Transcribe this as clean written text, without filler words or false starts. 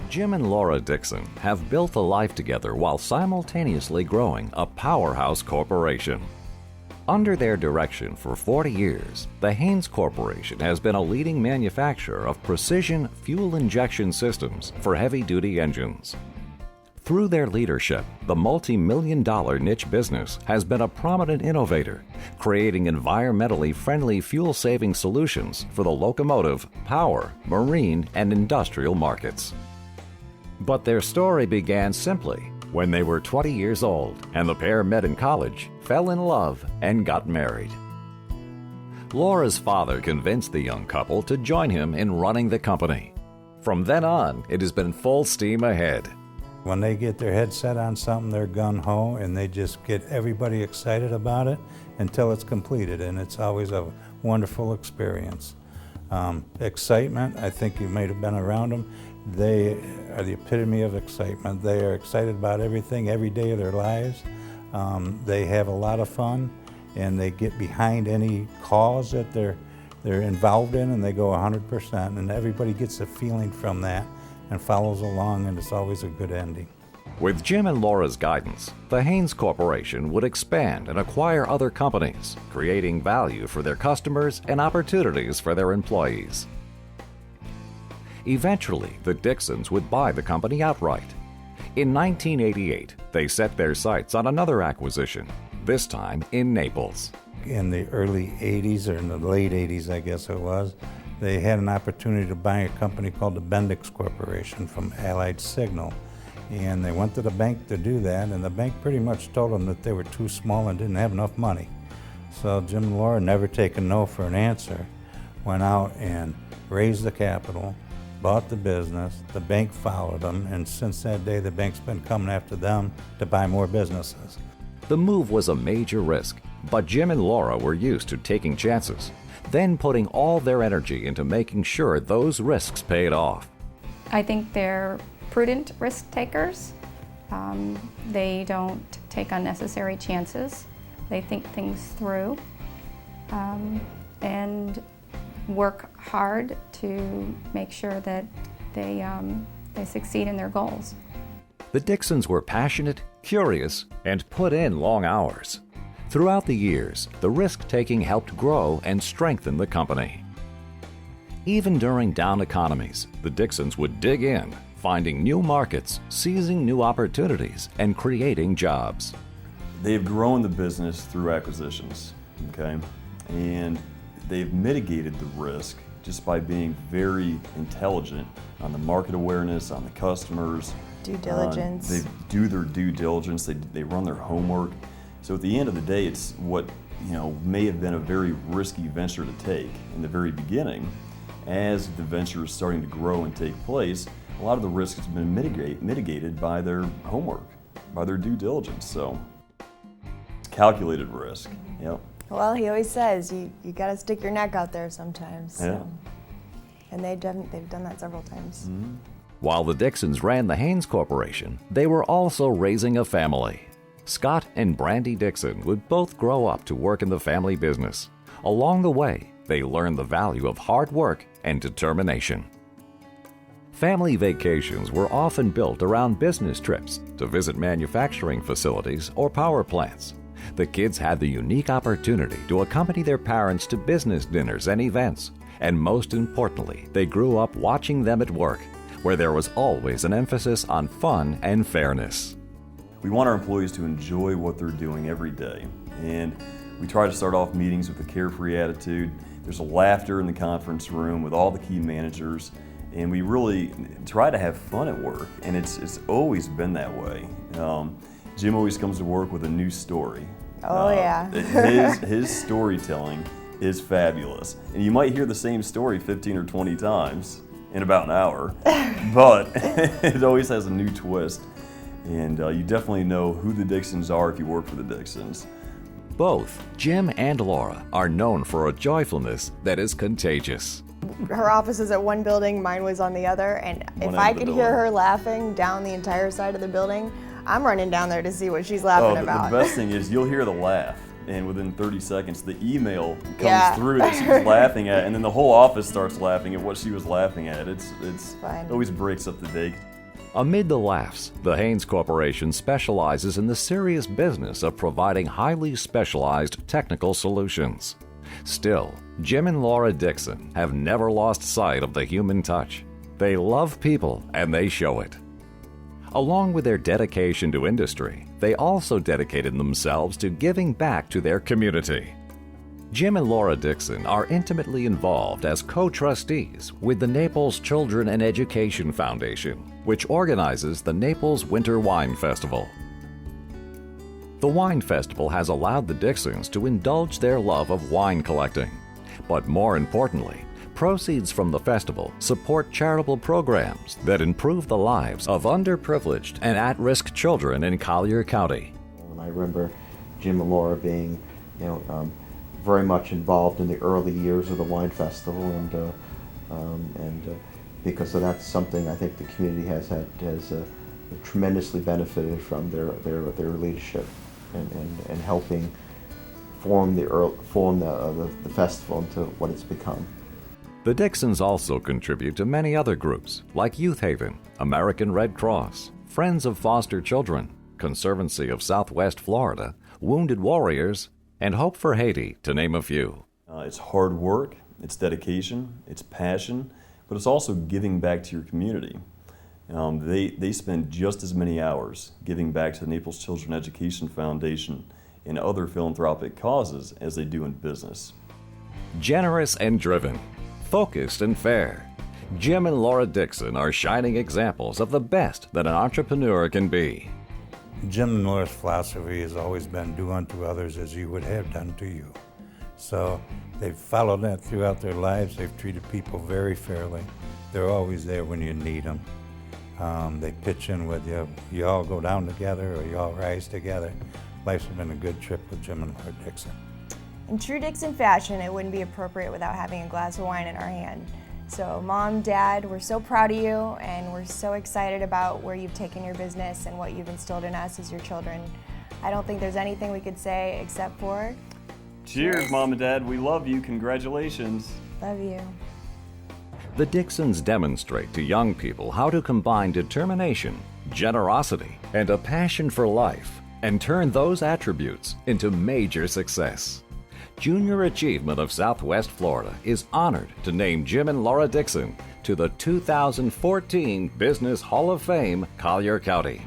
Jim and Laura Dixon have built a life together while simultaneously growing a powerhouse corporation. Under their direction for 40 years, the Haynes Corporation has been a leading manufacturer of precision fuel injection systems for heavy-duty engines. Through their leadership, the multi-million-dollar niche business has been a prominent innovator, creating environmentally friendly fuel-saving solutions for the locomotive, power, marine, and industrial markets. But their story began simply when they were 20 years old and the pair met in college, fell in love, and got married. Laura's father convinced the young couple to join him in running the company. From then on, it has been full steam ahead. When they get their head set on something, they're gung-ho, and they just get everybody excited about it until it's completed, and it's always a wonderful experience. Excitement, I think you might have been around them. They are the epitome of excitement. They are excited about everything every day of their lives. They have a lot of fun, and they get behind any cause that they're involved in, and they go 100%, and everybody gets a feeling from that and follows along, and it's always a good ending. With Jim and Laura's guidance, the Haynes Corporation would expand and acquire other companies, creating value for their customers and opportunities for their employees. Eventually, the Dixons would buy the company outright. In 1988, they set their sights on another acquisition, this time in Naples. In the early 80s, or in the late 80s, I guess it was, they had an opportunity to buy a company called the Bendix Corporation from Allied Signal. And they went to the bank to do that, and the bank pretty much told them that they were too small and didn't have enough money. So Jim and Laura, never taking no for an answer, went out and raised the capital, bought the business, the bank followed them, and since that day the bank's been coming after them to buy more businesses. The move was a major risk, but Jim and Laura were used to taking chances, then putting all their energy into making sure those risks paid off. I think they're prudent risk takers. They don't take unnecessary chances. They think things through and work hard to make sure that they succeed in their goals. The Dixons were passionate, curious, and put in long hours. Throughout the years, the risk-taking helped grow and strengthen the company. Even during down economies, the Dixons would dig in, finding new markets, seizing new opportunities, and creating jobs. They've grown the business through acquisitions, okay? And they've mitigated the risk just by being very intelligent on the market awareness, on the customers. Due diligence. They do their due diligence, they run their homework. So at the end of the day, it's what may have been a very risky venture to take in the very beginning. As the venture is starting to grow and take place, a lot of the risk has been mitigated by their homework, by their due diligence. So it's calculated risk. Yep. Well, he always says you got to stick your neck out there sometimes. So. Yeah. And they've done that several times. Mm-hmm. While the Dixons ran the Haynes Corporation, they were also raising a family. Scott and Brandy Dixon would both grow up to work in the family business. Along the way, they learned the value of hard work and determination. Family vacations were often built around business trips to visit manufacturing facilities or power plants. The kids had the unique opportunity to accompany their parents to business dinners and events, and most importantly, they grew up watching them at work, where there was always an emphasis on fun and fairness. We want our employees to enjoy what they're doing every day, and we try to start off meetings with a carefree attitude. There's a laughter in the conference room with all the key managers, and we really try to have fun at work, and it's always been that way. Jim always comes to work with a new story. Oh, yeah. His storytelling is fabulous, and you might hear the same story 15 or 20 times in about an hour, but it always has a new twist. And you definitely know who the Dixons are if you work for the Dixons. Both Jim and Laura are known for a joyfulness that is contagious. Her office is at one building, mine was on the other, and if I could hear her laughing down the entire side of the building, I'm running down there to see what she's laughing about. The best thing is you'll hear the laugh, and within 30 seconds the email comes through that she was laughing at, and then the whole office starts laughing at what she was laughing at. It always breaks up the day. Amid the laughs, the Haynes Corporation specializes in the serious business of providing highly specialized technical solutions. Still, Jim and Laura Dixon have never lost sight of the human touch. They love people, and they show it. Along with their dedication to industry, they also dedicated themselves to giving back to their community. Jim and Laura Dixon are intimately involved as co-trustees with the Naples Children and Education Foundation, which organizes the Naples Winter Wine Festival. The Wine Festival has allowed the Dixons to indulge their love of wine collecting. But more importantly, proceeds from the festival support charitable programs that improve the lives of underprivileged and at-risk children in Collier County. And I remember Jim and Laura being, very much involved in the early years of the wine festival, and because of that's something I think the community has tremendously benefited from their leadership and helping form the festival into what it's become. The Dixons also contribute to many other groups like Youth Haven, American Red Cross, Friends of Foster Children, Conservancy of Southwest Florida, Wounded Warriors, and Hope for Haiti, to name a few. It's hard work, it's dedication, it's passion, but it's also giving back to your community. They spend just as many hours giving back to the Naples Children Education Foundation and other philanthropic causes as they do in business. Generous and driven, focused and fair, Jim and Laura Dixon are shining examples of the best that an entrepreneur can be. Jim and Laura's philosophy has always been do unto others as you would have done to you. So they've followed that throughout their lives. They've treated people very fairly. They're always there when you need them. They pitch in with you. You all go down together or you all rise together. Life's been a good trip with Jim and Laura Dixon. In true Dixon fashion, it wouldn't be appropriate without having a glass of wine in our hand. So Mom, Dad, we're so proud of you, and we're so excited about where you've taken your business and what you've instilled in us as your children. I don't think there's anything we could say except for... Cheers, Mom and Dad. We love you. Congratulations. Love you. The Dixons demonstrate to young people how to combine determination, generosity, and a passion for life, and turn those attributes into major success. Junior Achievement of Southwest Florida is honored to name Jim and Laura Dixon to the 2014 Business Hall of Fame, Collier County.